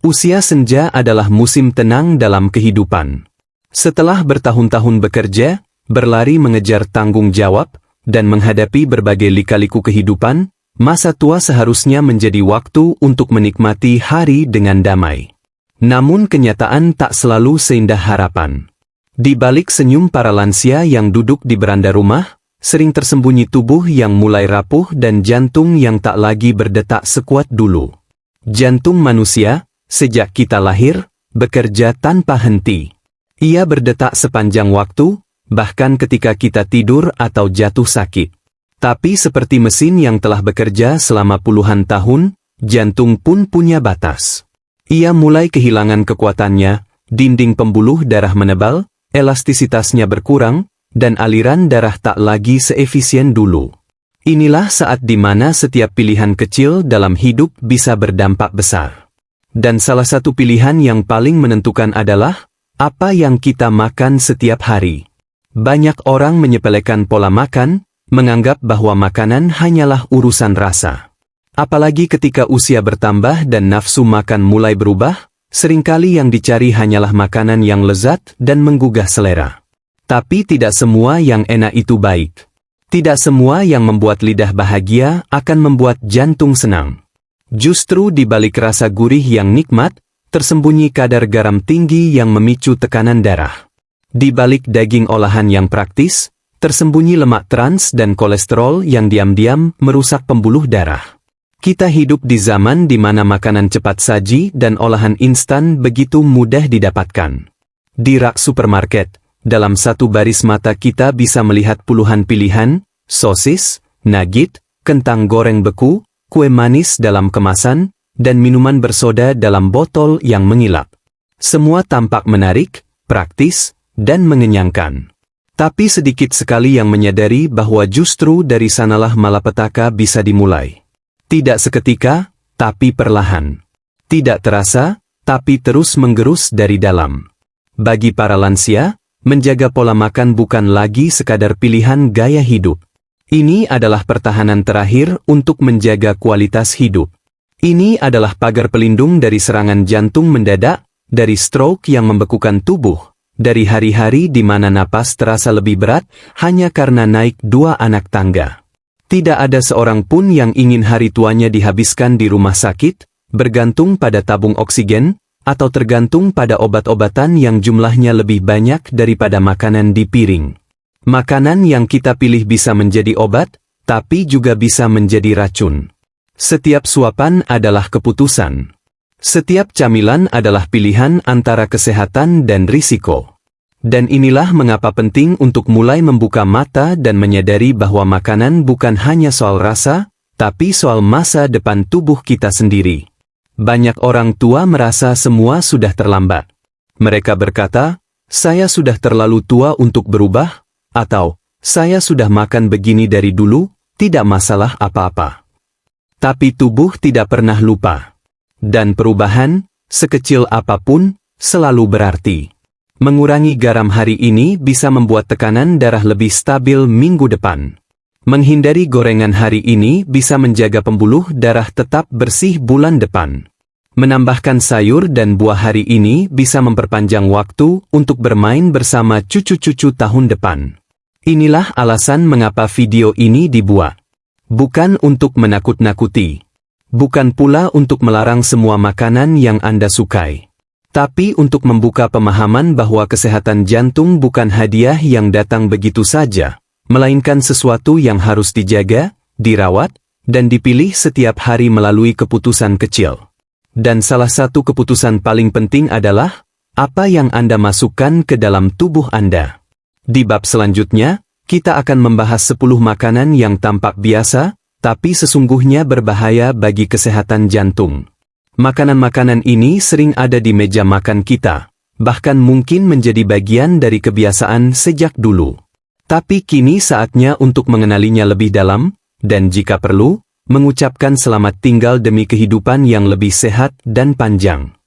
Usia senja adalah musim tenang dalam kehidupan. Setelah bertahun-tahun bekerja, berlari mengejar tanggung jawab, dan menghadapi berbagai lika-liku kehidupan, masa tua seharusnya menjadi waktu untuk menikmati hari dengan damai. Namun kenyataan tak selalu seindah harapan. Di balik senyum para lansia yang duduk di beranda rumah, sering tersembunyi tubuh yang mulai rapuh dan jantung yang tak lagi berdetak sekuat dulu. Jantung manusia, sejak kita lahir, bekerja tanpa henti. Ia berdetak sepanjang waktu, bahkan ketika kita tidur atau jatuh sakit. Tapi seperti mesin yang telah bekerja selama puluhan tahun, jantung pun punya batas. Ia mulai kehilangan kekuatannya, dinding pembuluh darah menebal, elastisitasnya berkurang, dan aliran darah tak lagi seefisien dulu. Inilah saat di mana setiap pilihan kecil dalam hidup bisa berdampak besar. Dan salah satu pilihan yang paling menentukan adalah apa yang kita makan setiap hari. Banyak orang menyepelekan pola makan, menganggap bahwa makanan hanyalah urusan rasa. Apalagi ketika usia bertambah dan nafsu makan mulai berubah, seringkali yang dicari hanyalah makanan yang lezat dan menggugah selera. Tapi tidak semua yang enak itu baik. Tidak semua yang membuat lidah bahagia akan membuat jantung senang. Justru di balik rasa gurih yang nikmat, tersembunyi kadar garam tinggi yang memicu tekanan darah. Di balik daging olahan yang praktis, tersembunyi lemak trans dan kolesterol yang diam-diam merusak pembuluh darah. Kita hidup di zaman di mana makanan cepat saji dan olahan instan begitu mudah didapatkan. Di rak supermarket, dalam satu baris mata kita bisa melihat puluhan pilihan, sosis, nugget, kentang goreng beku, kue manis dalam kemasan, dan minuman bersoda dalam botol yang mengilap. Semua tampak menarik, praktis, dan mengenyangkan. Tapi sedikit sekali yang menyadari bahwa justru dari sanalah malapetaka bisa dimulai. Tidak seketika, tapi perlahan. Tidak terasa, tapi terus menggerus dari dalam. Bagi para lansia, menjaga pola makan bukan lagi sekadar pilihan gaya hidup. Ini adalah pertahanan terakhir untuk menjaga kualitas hidup. Ini adalah pagar pelindung dari serangan jantung mendadak, dari stroke yang membekukan tubuh, dari hari-hari di mana napas terasa lebih berat hanya karena naik 2 anak tangga. Tidak ada seorang pun yang ingin hari tuanya dihabiskan di rumah sakit, bergantung pada tabung oksigen, atau tergantung pada obat-obatan yang jumlahnya lebih banyak daripada makanan di piring. Makanan yang kita pilih bisa menjadi obat, tapi juga bisa menjadi racun. Setiap suapan adalah keputusan. Setiap camilan adalah pilihan antara kesehatan dan risiko. Dan inilah mengapa penting untuk mulai membuka mata dan menyadari bahwa makanan bukan hanya soal rasa, tapi soal masa depan tubuh kita sendiri. Banyak orang tua merasa semua sudah terlambat. Mereka berkata, saya sudah terlalu tua untuk berubah, atau saya sudah makan begini dari dulu, tidak masalah apa-apa. Tapi tubuh tidak pernah lupa. Dan perubahan, sekecil apapun, selalu berarti. Mengurangi garam hari ini bisa membuat tekanan darah lebih stabil minggu depan. Menghindari gorengan hari ini bisa menjaga pembuluh darah tetap bersih bulan depan. Menambahkan sayur dan buah hari ini bisa memperpanjang waktu untuk bermain bersama cucu-cucu tahun depan. Inilah alasan mengapa video ini dibuat. Bukan untuk menakut-nakuti. Bukan pula untuk melarang semua makanan yang Anda sukai. Tapi untuk membuka pemahaman bahwa kesehatan jantung bukan hadiah yang datang begitu saja, melainkan sesuatu yang harus dijaga, dirawat, dan dipilih setiap hari melalui keputusan kecil. Dan salah satu keputusan paling penting adalah, apa yang Anda masukkan ke dalam tubuh Anda. Di bab selanjutnya, kita akan membahas 10 makanan yang tampak biasa, tapi sesungguhnya berbahaya bagi kesehatan jantung. Makanan-makanan ini sering ada di meja makan kita, bahkan mungkin menjadi bagian dari kebiasaan sejak dulu. Tapi kini saatnya untuk mengenalinya lebih dalam, dan jika perlu, mengucapkan selamat tinggal demi kehidupan yang lebih sehat dan panjang.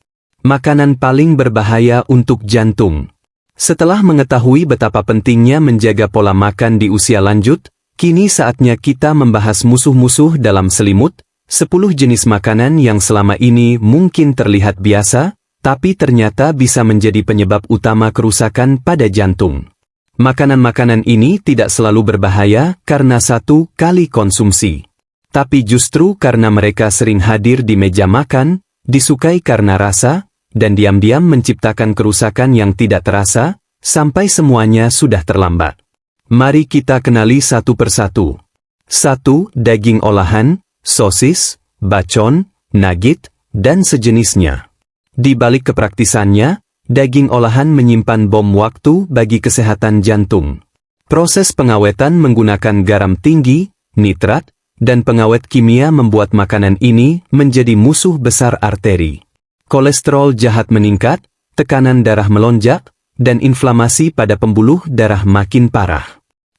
Makanan paling berbahaya untuk jantung. Setelah mengetahui betapa pentingnya menjaga pola makan di usia lanjut, kini saatnya kita membahas musuh-musuh dalam selimut, 10 jenis makanan yang selama ini mungkin terlihat biasa, tapi ternyata bisa menjadi penyebab utama kerusakan pada jantung. Makanan-makanan ini tidak selalu berbahaya karena satu kali konsumsi. Tapi justru karena mereka sering hadir di meja makan, disukai karena rasa, dan diam-diam menciptakan kerusakan yang tidak terasa, sampai semuanya sudah terlambat. Mari kita kenali satu persatu. 1. Daging olahan, sosis, bacon, nugget, dan sejenisnya. Di balik kepraktisannya, daging olahan menyimpan bom waktu bagi kesehatan jantung. Proses pengawetan menggunakan garam tinggi, nitrat, dan pengawet kimia membuat makanan ini menjadi musuh besar arteri. Kolesterol jahat meningkat, tekanan darah melonjak, dan inflamasi pada pembuluh darah makin parah.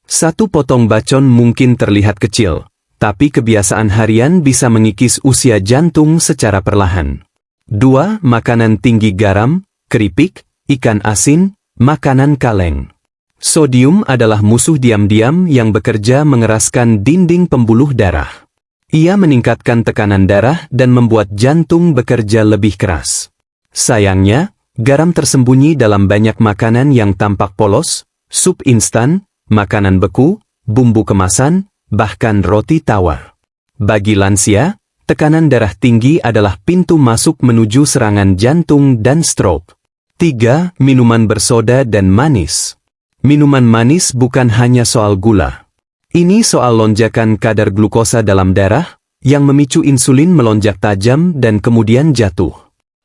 Satu potong bacon mungkin terlihat kecil, tapi kebiasaan harian bisa mengikis usia jantung secara perlahan. 2. Makanan tinggi garam, keripik, ikan asin, makanan kaleng. Sodium adalah musuh diam-diam yang bekerja mengeraskan dinding pembuluh darah. Ia meningkatkan tekanan darah dan membuat jantung bekerja lebih keras. Sayangnya, garam tersembunyi dalam banyak makanan yang tampak polos, sup instan, makanan beku, bumbu kemasan, bahkan roti tawar. Bagi lansia, tekanan darah tinggi adalah pintu masuk menuju serangan jantung dan stroke. 3. Minuman bersoda dan manis. Minuman manis bukan hanya soal gula. Ini soal lonjakan kadar glukosa dalam darah, yang memicu insulin melonjak tajam dan kemudian jatuh.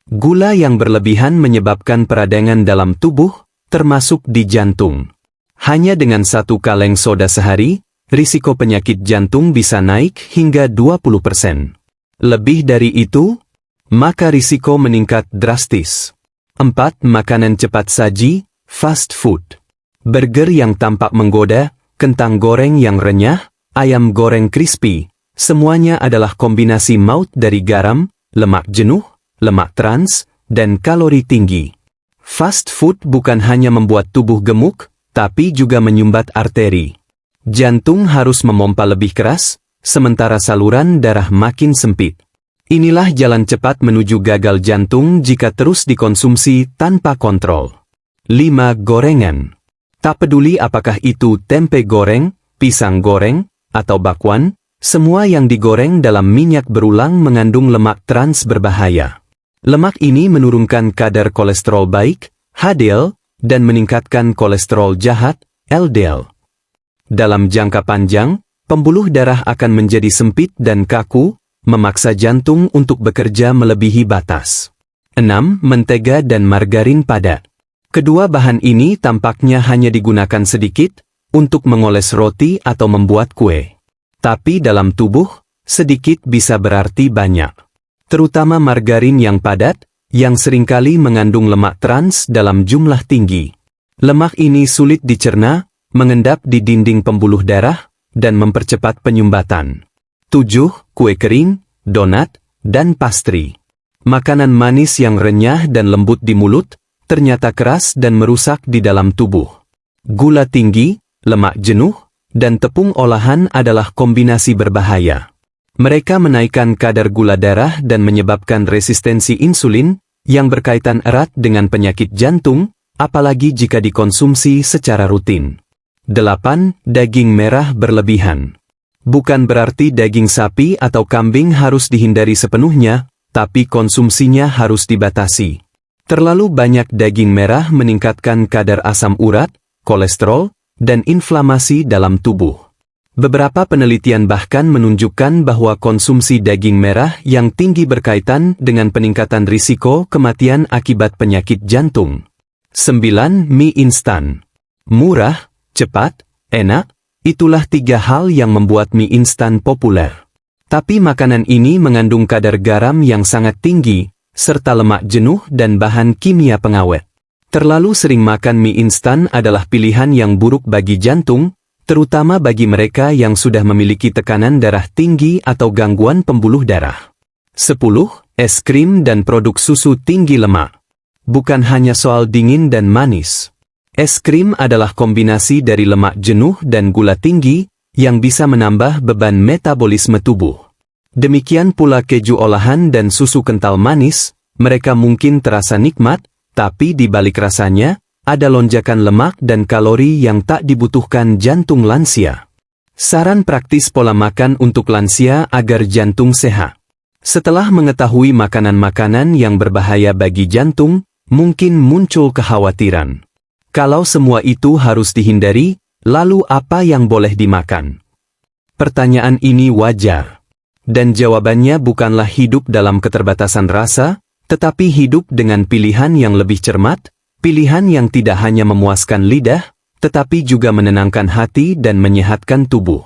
Gula yang berlebihan menyebabkan peradangan dalam tubuh, termasuk di jantung. Hanya dengan 1 kaleng soda sehari, risiko penyakit jantung bisa naik hingga 20%. Lebih dari itu, maka risiko meningkat drastis. 4. Makanan cepat saji, fast food. Burger yang tampak menggoda, kentang goreng yang renyah, ayam goreng crispy, semuanya adalah kombinasi maut dari garam, lemak jenuh, lemak trans, dan kalori tinggi. Fast food bukan hanya membuat tubuh gemuk, tapi juga menyumbat arteri. Jantung harus memompa lebih keras, sementara saluran darah makin sempit. Inilah jalan cepat menuju gagal jantung jika terus dikonsumsi tanpa kontrol. 5. Gorengan. Tak peduli apakah itu tempe goreng, pisang goreng, atau bakwan, semua yang digoreng dalam minyak berulang mengandung lemak trans berbahaya. Lemak ini menurunkan kadar kolesterol baik, HDL, dan meningkatkan kolesterol jahat, LDL. Dalam jangka panjang, pembuluh darah akan menjadi sempit dan kaku, memaksa jantung untuk bekerja melebihi batas. 6. Mentega dan margarin padat. Kedua bahan ini tampaknya hanya digunakan sedikit, untuk mengoles roti atau membuat kue. Tapi dalam tubuh, sedikit bisa berarti banyak. Terutama margarin yang padat, yang seringkali mengandung lemak trans dalam jumlah tinggi. Lemak ini sulit dicerna, mengendap di dinding pembuluh darah, dan mempercepat penyumbatan. 7. Kue kering, donat, dan pastry. Makanan manis yang renyah dan lembut di mulut, ternyata keras dan merusak di dalam tubuh. Gula tinggi, lemak jenuh, dan tepung olahan adalah kombinasi berbahaya. Mereka menaikkan kadar gula darah dan menyebabkan resistensi insulin, yang berkaitan erat dengan penyakit jantung, apalagi jika dikonsumsi secara rutin. 8. Daging merah berlebihan. Bukan berarti daging sapi atau kambing harus dihindari sepenuhnya, tapi konsumsinya harus dibatasi. Terlalu banyak daging merah meningkatkan kadar asam urat, kolesterol, dan inflamasi dalam tubuh. Beberapa penelitian bahkan menunjukkan bahwa konsumsi daging merah yang tinggi berkaitan dengan peningkatan risiko kematian akibat penyakit jantung. 9. Mie instan. Murah, cepat, enak, itulah 3 hal yang membuat mie instan populer. Tapi makanan ini mengandung kadar garam yang sangat tinggi, serta lemak jenuh dan bahan kimia pengawet. Terlalu sering makan mie instan adalah pilihan yang buruk bagi jantung, terutama bagi mereka yang sudah memiliki tekanan darah tinggi atau gangguan pembuluh darah. 10. Es krim dan produk susu tinggi lemak. Bukan hanya soal dingin dan manis. Es krim adalah kombinasi dari lemak jenuh dan gula tinggi, yang bisa menambah beban metabolisme tubuh. Demikian pula keju olahan dan susu kental manis, mereka mungkin terasa nikmat, tapi di balik rasanya, ada lonjakan lemak dan kalori yang tak dibutuhkan jantung lansia. Saran praktis pola makan untuk lansia agar jantung sehat. Setelah mengetahui makanan-makanan yang berbahaya bagi jantung, mungkin muncul kekhawatiran. Kalau semua itu harus dihindari, lalu apa yang boleh dimakan? Pertanyaan ini wajar. Dan jawabannya bukanlah hidup dalam keterbatasan rasa, tetapi hidup dengan pilihan yang lebih cermat, pilihan yang tidak hanya memuaskan lidah, tetapi juga menenangkan hati dan menyehatkan tubuh.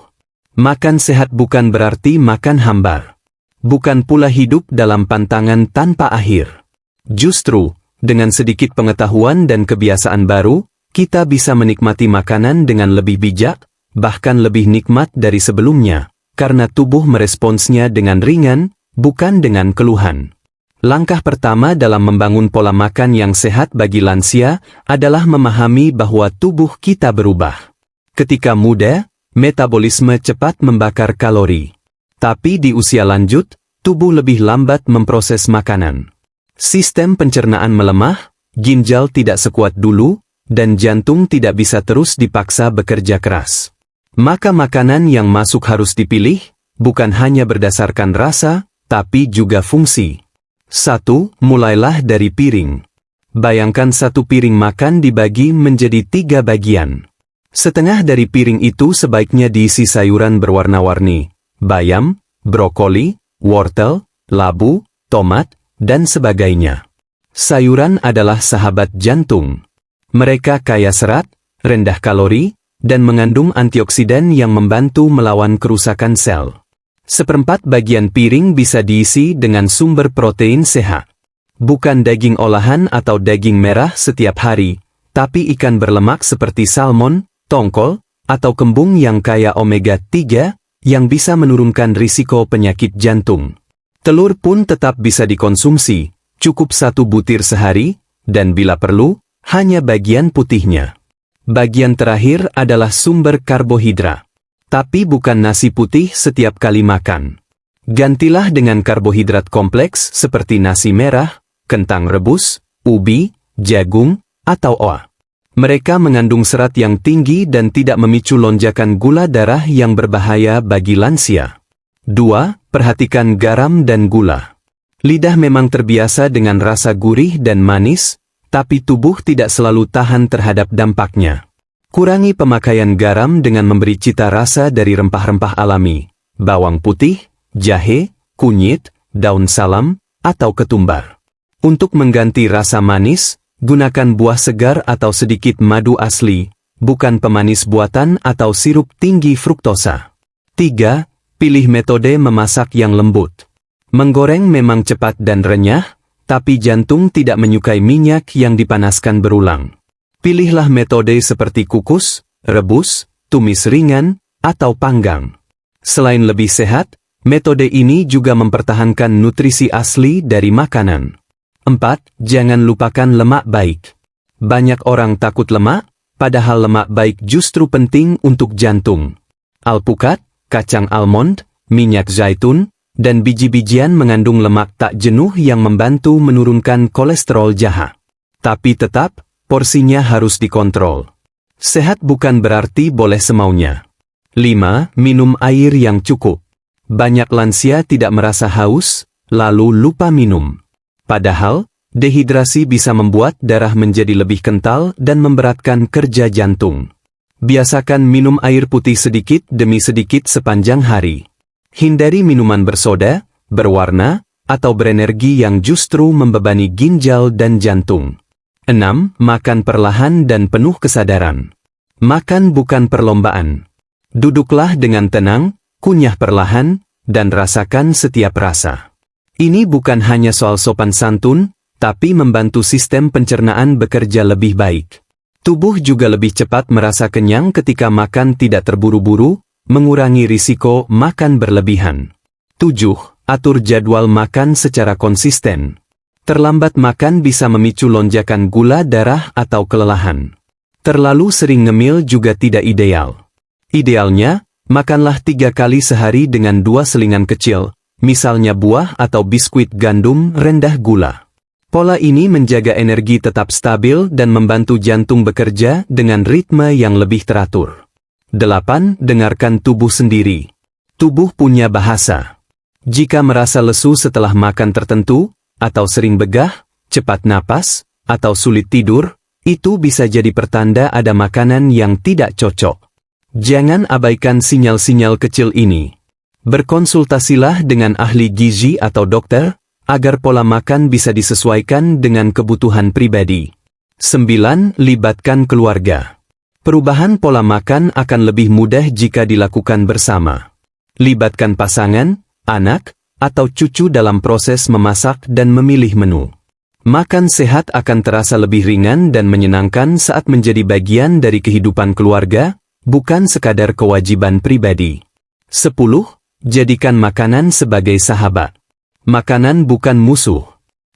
Makan sehat bukan berarti makan hambar. Bukan pula hidup dalam pantangan tanpa akhir. Justru, dengan sedikit pengetahuan dan kebiasaan baru, kita bisa menikmati makanan dengan lebih bijak, bahkan lebih nikmat dari sebelumnya. Karena tubuh meresponsnya dengan ringan, bukan dengan keluhan. Langkah pertama dalam membangun pola makan yang sehat bagi lansia adalah memahami bahwa tubuh kita berubah. Ketika muda, metabolisme cepat membakar kalori. Tapi di usia lanjut, tubuh lebih lambat memproses makanan. Sistem pencernaan melemah, ginjal tidak sekuat dulu, dan jantung tidak bisa terus dipaksa bekerja keras. Maka makanan yang masuk harus dipilih, bukan hanya berdasarkan rasa, tapi juga fungsi. 1. Mulailah dari piring. Bayangkan satu piring makan dibagi menjadi 3 bagian. Setengah dari piring itu sebaiknya diisi sayuran berwarna-warni, bayam, brokoli, wortel, labu, tomat, dan sebagainya. Sayuran adalah sahabat jantung. Mereka kaya serat, rendah kalori, dan mengandung antioksidan yang membantu melawan kerusakan sel. Seperempat bagian piring bisa diisi dengan sumber protein sehat. Bukan daging olahan atau daging merah setiap hari, tapi ikan berlemak seperti salmon, tongkol, atau kembung yang kaya omega-3, yang bisa menurunkan risiko penyakit jantung. Telur pun tetap bisa dikonsumsi, cukup 1 butir sehari, dan bila perlu, hanya bagian putihnya. Bagian terakhir adalah sumber karbohidrat. Tapi bukan nasi putih setiap kali makan. Gantilah dengan karbohidrat kompleks seperti nasi merah, kentang rebus, ubi, jagung, atau oat. Mereka mengandung serat yang tinggi dan tidak memicu lonjakan gula darah yang berbahaya bagi lansia. 2. Perhatikan garam dan gula. Lidah memang terbiasa dengan rasa gurih dan manis, tapi tubuh tidak selalu tahan terhadap dampaknya. Kurangi pemakaian garam dengan memberi cita rasa dari rempah-rempah alami, bawang putih, jahe, kunyit, daun salam, atau ketumbar. Untuk mengganti rasa manis, gunakan buah segar atau sedikit madu asli, bukan pemanis buatan atau sirup tinggi fruktosa. 3. Pilih metode memasak yang lembut. Menggoreng memang cepat dan renyah, tapi jantung tidak menyukai minyak yang dipanaskan berulang. Pilihlah metode seperti kukus, rebus, tumis ringan, atau panggang. Selain lebih sehat, metode ini juga mempertahankan nutrisi asli dari makanan. 4. Jangan lupakan lemak baik. Banyak orang takut lemak, padahal lemak baik justru penting untuk jantung. Alpukat, kacang almond, minyak zaitun, dan biji-bijian mengandung lemak tak jenuh yang membantu menurunkan kolesterol jahat. Tapi tetap, porsinya harus dikontrol. Sehat bukan berarti boleh semaunya. 5. Minum air yang cukup. Banyak lansia tidak merasa haus, lalu lupa minum. Padahal, dehidrasi bisa membuat darah menjadi lebih kental dan memberatkan kerja jantung. Biasakan minum air putih sedikit demi sedikit sepanjang hari. Hindari minuman bersoda, berwarna, atau berenergi yang justru membebani ginjal dan jantung. 6. Makan perlahan dan penuh kesadaran. Makan bukan perlombaan. Duduklah dengan tenang, kunyah perlahan, dan rasakan setiap rasa. Ini bukan hanya soal sopan santun, tapi membantu sistem pencernaan bekerja lebih baik. Tubuh juga lebih cepat merasa kenyang ketika makan tidak terburu-buru, mengurangi risiko makan berlebihan. 7. Atur jadwal makan secara konsisten. Terlambat makan bisa memicu lonjakan gula darah atau kelelahan. Terlalu sering ngemil juga tidak ideal. Idealnya, makanlah 3 kali sehari dengan 2 selingan kecil, misalnya buah atau biskuit gandum rendah gula. Pola ini menjaga energi tetap stabil dan membantu jantung bekerja dengan ritme yang lebih teratur. 8. Dengarkan tubuh sendiri. Tubuh punya bahasa. Jika merasa lesu setelah makan tertentu, atau sering begah, cepat napas, atau sulit tidur, itu bisa jadi pertanda ada makanan yang tidak cocok. Jangan abaikan sinyal-sinyal kecil ini. Berkonsultasilah dengan ahli gizi atau dokter, agar pola makan bisa disesuaikan dengan kebutuhan pribadi. 9. Libatkan keluarga. Perubahan pola makan akan lebih mudah jika dilakukan bersama. Libatkan pasangan, anak, atau cucu dalam proses memasak dan memilih menu. Makan sehat akan terasa lebih ringan dan menyenangkan saat menjadi bagian dari kehidupan keluarga, bukan sekadar kewajiban pribadi. 10. Jadikan makanan sebagai sahabat. Makanan bukan musuh.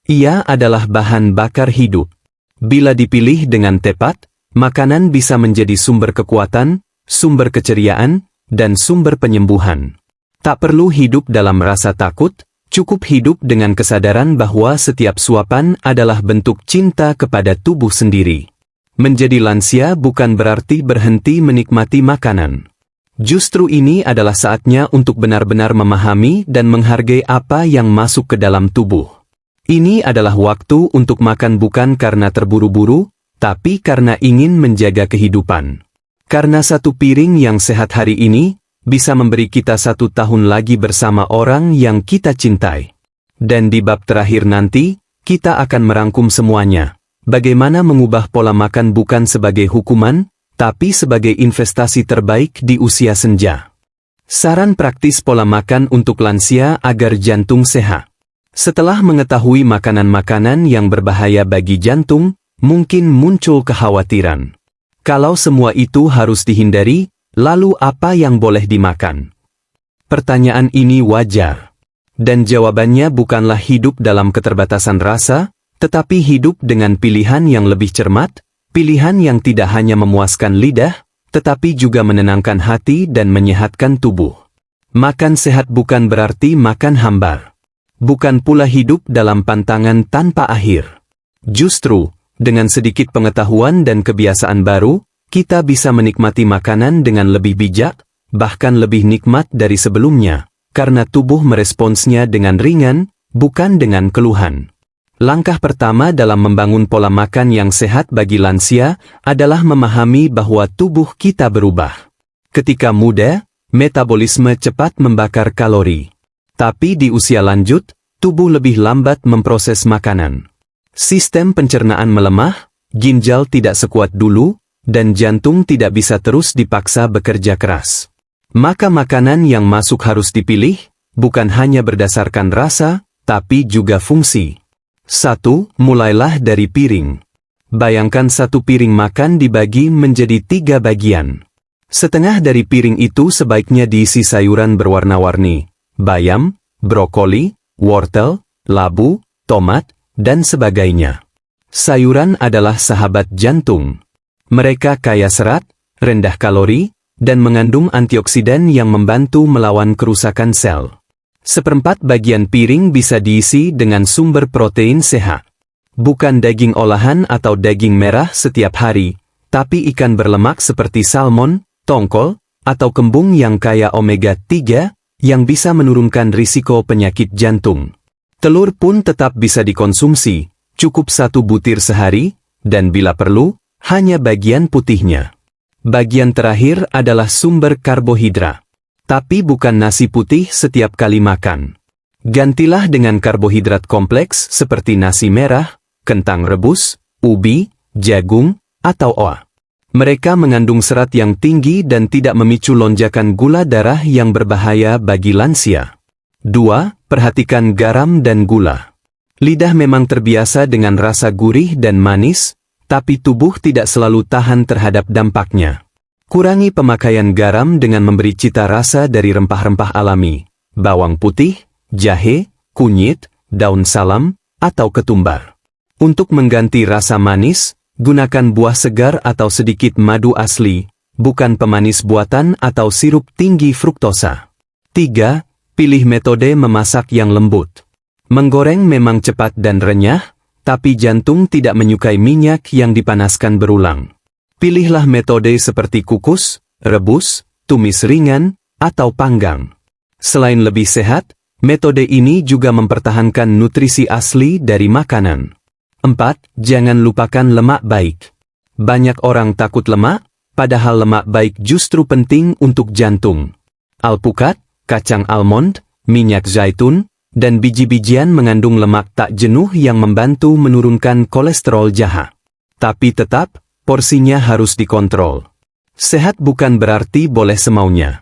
Ia adalah bahan bakar hidup. Bila dipilih dengan tepat, makanan bisa menjadi sumber kekuatan, sumber keceriaan, dan sumber penyembuhan. Tak perlu hidup dalam rasa takut, cukup hidup dengan kesadaran bahwa setiap suapan adalah bentuk cinta kepada tubuh sendiri. Menjadi lansia bukan berarti berhenti menikmati makanan. Justru ini adalah saatnya untuk benar-benar memahami dan menghargai apa yang masuk ke dalam tubuh. Ini adalah waktu untuk makan bukan karena terburu-buru, tapi karena ingin menjaga kehidupan. Karena satu piring yang sehat hari ini, bisa memberi kita 1 tahun lagi bersama orang yang kita cintai. Dan di bab terakhir nanti, kita akan merangkum semuanya. Bagaimana mengubah pola makan bukan sebagai hukuman, tapi sebagai investasi terbaik di usia senja. Saran praktis pola makan untuk lansia agar jantung sehat. Setelah mengetahui makanan-makanan yang berbahaya bagi jantung, mungkin muncul kekhawatiran. Kalau semua itu harus dihindari, lalu apa yang boleh dimakan? Pertanyaan ini wajar. Dan jawabannya bukanlah hidup dalam keterbatasan rasa, tetapi hidup dengan pilihan yang lebih cermat, pilihan yang tidak hanya memuaskan lidah, tetapi juga menenangkan hati dan menyehatkan tubuh. Makan sehat bukan berarti makan hambar. Bukan pula hidup dalam pantangan tanpa akhir. Justru, dengan sedikit pengetahuan dan kebiasaan baru, kita bisa menikmati makanan dengan lebih bijak, bahkan lebih nikmat dari sebelumnya, karena tubuh meresponsnya dengan ringan, bukan dengan keluhan. Langkah pertama dalam membangun pola makan yang sehat bagi lansia adalah memahami bahwa tubuh kita berubah. Ketika muda, metabolisme cepat membakar kalori. Tapi di usia lanjut, tubuh lebih lambat memproses makanan. Sistem pencernaan melemah, ginjal tidak sekuat dulu, dan jantung tidak bisa terus dipaksa bekerja keras. Maka makanan yang masuk harus dipilih, bukan hanya berdasarkan rasa, tapi juga fungsi. 1. Mulailah dari piring. Bayangkan satu piring makan dibagi menjadi 3 bagian. Setengah dari piring itu sebaiknya diisi sayuran berwarna-warni, bayam, brokoli, wortel, labu, tomat, dan sebagainya. Sayuran adalah sahabat jantung. Mereka kaya serat, rendah kalori, dan mengandung antioksidan yang membantu melawan kerusakan sel. 1/4 bagian piring bisa diisi dengan sumber protein sehat. Bukan daging olahan atau daging merah setiap hari, tapi ikan berlemak seperti salmon, tongkol, atau kembung yang kaya omega-3, yang bisa menurunkan risiko penyakit jantung. Telur pun tetap bisa dikonsumsi, cukup 1 butir sehari, dan bila perlu, hanya bagian putihnya. Bagian terakhir adalah sumber karbohidrat. Tapi bukan nasi putih setiap kali makan. Gantilah dengan karbohidrat kompleks seperti nasi merah, kentang rebus, ubi, jagung, atau oat. Mereka mengandung serat yang tinggi dan tidak memicu lonjakan gula darah yang berbahaya bagi lansia. 2. Perhatikan garam dan gula. Lidah memang terbiasa dengan rasa gurih dan manis, tapi tubuh tidak selalu tahan terhadap dampaknya. Kurangi pemakaian garam dengan memberi cita rasa dari rempah-rempah alami, bawang putih, jahe, kunyit, daun salam, atau ketumbar. Untuk mengganti rasa manis, gunakan buah segar atau sedikit madu asli, bukan pemanis buatan atau sirup tinggi fruktosa. 3. Pilih metode memasak yang lembut. Menggoreng memang cepat dan renyah, tapi jantung tidak menyukai minyak yang dipanaskan berulang. Pilihlah metode seperti kukus, rebus, tumis ringan, atau panggang. Selain lebih sehat, metode ini juga mempertahankan nutrisi asli dari makanan. 4. Jangan lupakan lemak baik. Banyak orang takut lemak, padahal lemak baik justru penting untuk jantung. Alpukat, kacang almond, minyak zaitun, dan biji-bijian mengandung lemak tak jenuh yang membantu menurunkan kolesterol jahat. Tapi tetap, porsinya harus dikontrol. Sehat bukan berarti boleh semaunya.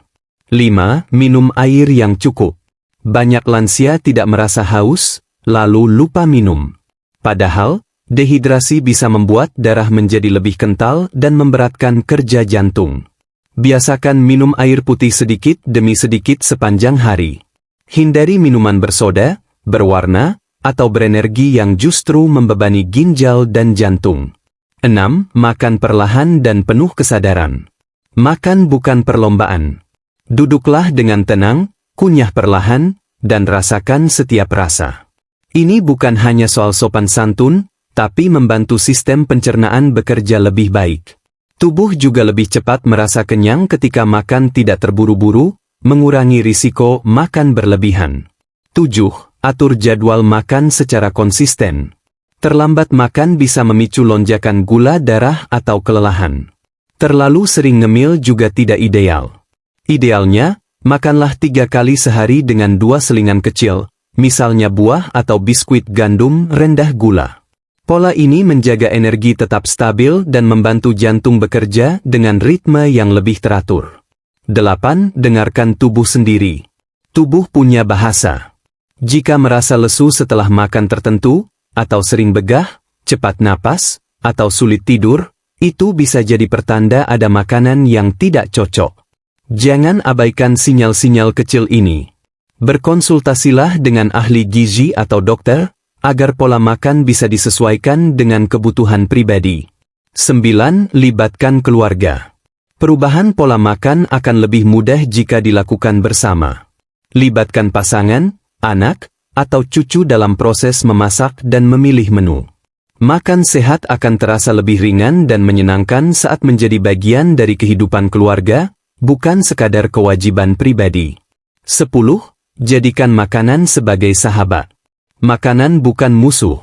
5. Minum air yang cukup. Banyak lansia tidak merasa haus, lalu lupa minum. Padahal, dehidrasi bisa membuat darah menjadi lebih kental dan memberatkan kerja jantung. Biasakan minum air putih sedikit demi sedikit sepanjang hari. Hindari minuman bersoda, berwarna, atau berenergi yang justru membebani ginjal dan jantung. 6. Makan perlahan dan penuh kesadaran. Makan bukan perlombaan. Duduklah dengan tenang, kunyah perlahan, dan rasakan setiap rasa. Ini bukan hanya soal sopan santun, tapi membantu sistem pencernaan bekerja lebih baik. Tubuh juga lebih cepat merasa kenyang ketika makan tidak terburu-buru, mengurangi risiko makan berlebihan. 7. Atur jadwal makan secara konsisten. Terlambat makan bisa memicu lonjakan gula darah atau kelelahan. Terlalu sering ngemil juga tidak ideal. Idealnya, makanlah 3 kali sehari dengan 2 selingan kecil, misalnya buah atau biskuit gandum rendah gula. Pola ini menjaga energi tetap stabil dan membantu jantung bekerja dengan ritme yang lebih teratur. 8. Dengarkan tubuh sendiri. Tubuh punya bahasa. Jika merasa lesu setelah makan tertentu, atau sering begah, cepat napas, atau sulit tidur, itu bisa jadi pertanda ada makanan yang tidak cocok. Jangan abaikan sinyal-sinyal kecil ini. Berkonsultasilah dengan ahli gizi atau dokter, agar pola makan bisa disesuaikan dengan kebutuhan pribadi. 9. Libatkan keluarga. Perubahan pola makan akan lebih mudah jika dilakukan bersama. Libatkan pasangan, anak, atau cucu dalam proses memasak dan memilih menu. Makan sehat akan terasa lebih ringan dan menyenangkan saat menjadi bagian dari kehidupan keluarga, bukan sekadar kewajiban pribadi. 10. Jadikan makanan sebagai sahabat. Makanan bukan musuh.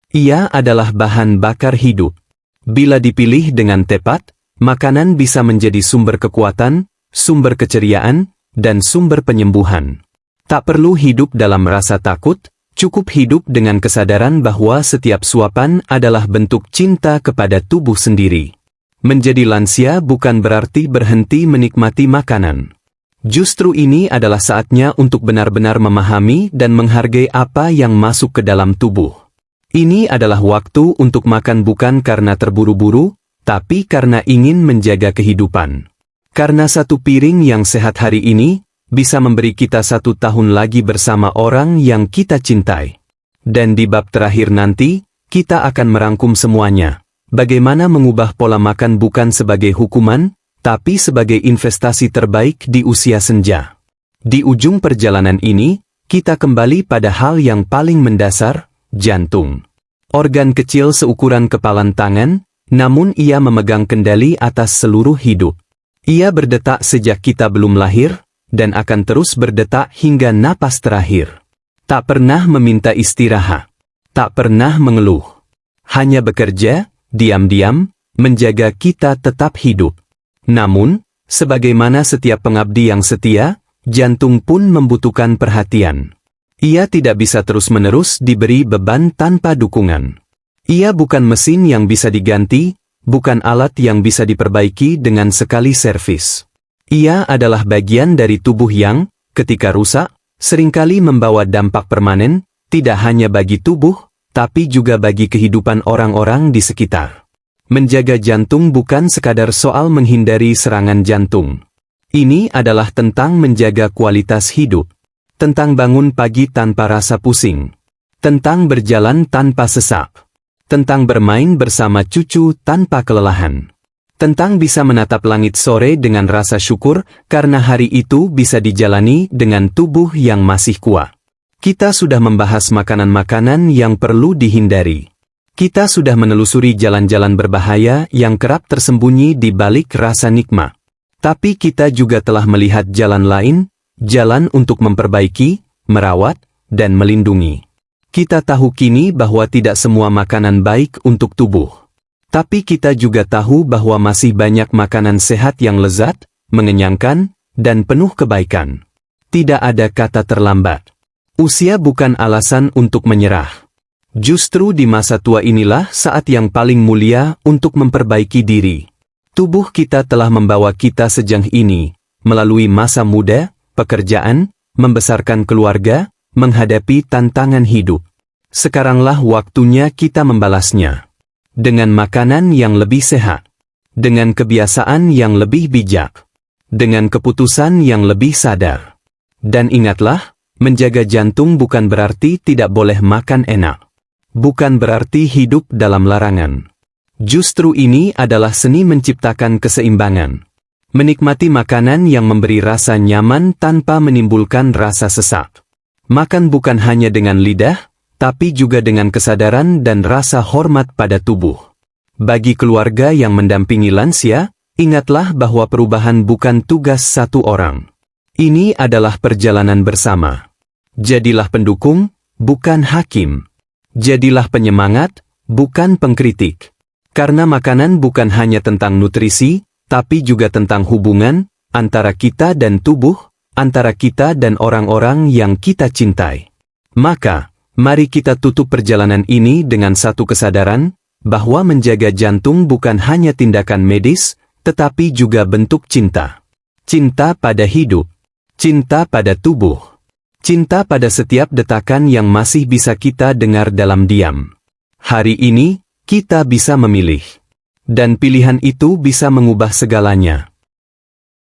Ia adalah bahan bakar hidup. Bila dipilih dengan tepat, makanan bisa menjadi sumber kekuatan, sumber keceriaan, dan sumber penyembuhan. Tak perlu hidup dalam rasa takut, cukup hidup dengan kesadaran bahwa setiap suapan adalah bentuk cinta kepada tubuh sendiri. Menjadi lansia bukan berarti berhenti menikmati makanan. Justru ini adalah saatnya untuk benar-benar memahami dan menghargai apa yang masuk ke dalam tubuh. Ini adalah waktu untuk makan bukan karena terburu-buru, tapi karena ingin menjaga kehidupan. Karena satu piring yang sehat hari ini, bisa memberi kita 1 tahun lagi bersama orang yang kita cintai. Dan di bab terakhir nanti, kita akan merangkum semuanya. Bagaimana mengubah pola makan bukan sebagai hukuman, tapi sebagai investasi terbaik di usia senja. Di ujung perjalanan ini, kita kembali pada hal yang paling mendasar, jantung. Organ kecil seukuran kepalan tangan, namun ia memegang kendali atas seluruh hidup. Ia berdetak sejak kita belum lahir, dan akan terus berdetak hingga napas terakhir. Tak pernah meminta istirahat. Tak pernah mengeluh. Hanya bekerja, diam-diam, menjaga kita tetap hidup. Namun, sebagaimana setiap pengabdi yang setia, jantung pun membutuhkan perhatian. Ia tidak bisa terus-menerus diberi beban tanpa dukungan. Ia bukan mesin yang bisa diganti, bukan alat yang bisa diperbaiki dengan sekali servis. Ia adalah bagian dari tubuh yang, ketika rusak, seringkali membawa dampak permanen, tidak hanya bagi tubuh, tapi juga bagi kehidupan orang-orang di sekitar. Menjaga jantung bukan sekadar soal menghindari serangan jantung. Ini adalah tentang menjaga kualitas hidup. Tentang bangun pagi tanpa rasa pusing. Tentang berjalan tanpa sesak. Tentang bermain bersama cucu tanpa kelelahan. Tentang bisa menatap langit sore dengan rasa syukur karena hari itu bisa dijalani dengan tubuh yang masih kuat. Kita sudah membahas makanan-makanan yang perlu dihindari. Kita sudah menelusuri jalan-jalan berbahaya yang kerap tersembunyi di balik rasa nikmat. Tapi kita juga telah melihat jalan lain, jalan untuk memperbaiki, merawat, dan melindungi. Kita tahu kini bahwa tidak semua makanan baik untuk tubuh. Tapi kita juga tahu bahwa masih banyak makanan sehat yang lezat, mengenyangkan, dan penuh kebaikan. Tidak ada kata terlambat. Usia bukan alasan untuk menyerah. Justru di masa tua inilah saat yang paling mulia untuk memperbaiki diri. Tubuh kita telah membawa kita sejauh ini, melalui masa muda, pekerjaan, membesarkan keluarga, menghadapi tantangan hidup. Sekaranglah waktunya kita membalasnya. Dengan makanan yang lebih sehat, dengan kebiasaan yang lebih bijak, dengan keputusan yang lebih sadar. Dan ingatlah, menjaga jantung bukan berarti tidak boleh makan enak. Bukan berarti hidup dalam larangan. Justru ini adalah seni menciptakan keseimbangan. Menikmati makanan yang memberi rasa nyaman tanpa menimbulkan rasa sesak. Makan bukan hanya dengan lidah, tapi juga dengan kesadaran dan rasa hormat pada tubuh. Bagi keluarga yang mendampingi lansia, ingatlah bahwa perubahan bukan tugas satu orang. Ini adalah perjalanan bersama. Jadilah pendukung, bukan hakim. Jadilah penyemangat, bukan pengkritik. Karena makanan bukan hanya tentang nutrisi, tapi juga tentang hubungan antara kita dan tubuh, antara kita dan orang-orang yang kita cintai. Maka, mari kita tutup perjalanan ini dengan satu kesadaran, bahwa menjaga jantung bukan hanya tindakan medis, tetapi juga bentuk cinta. Cinta pada hidup. Cinta pada tubuh. Cinta pada setiap detakan yang masih bisa kita dengar dalam diam. Hari ini, kita bisa memilih. Dan pilihan itu bisa mengubah segalanya.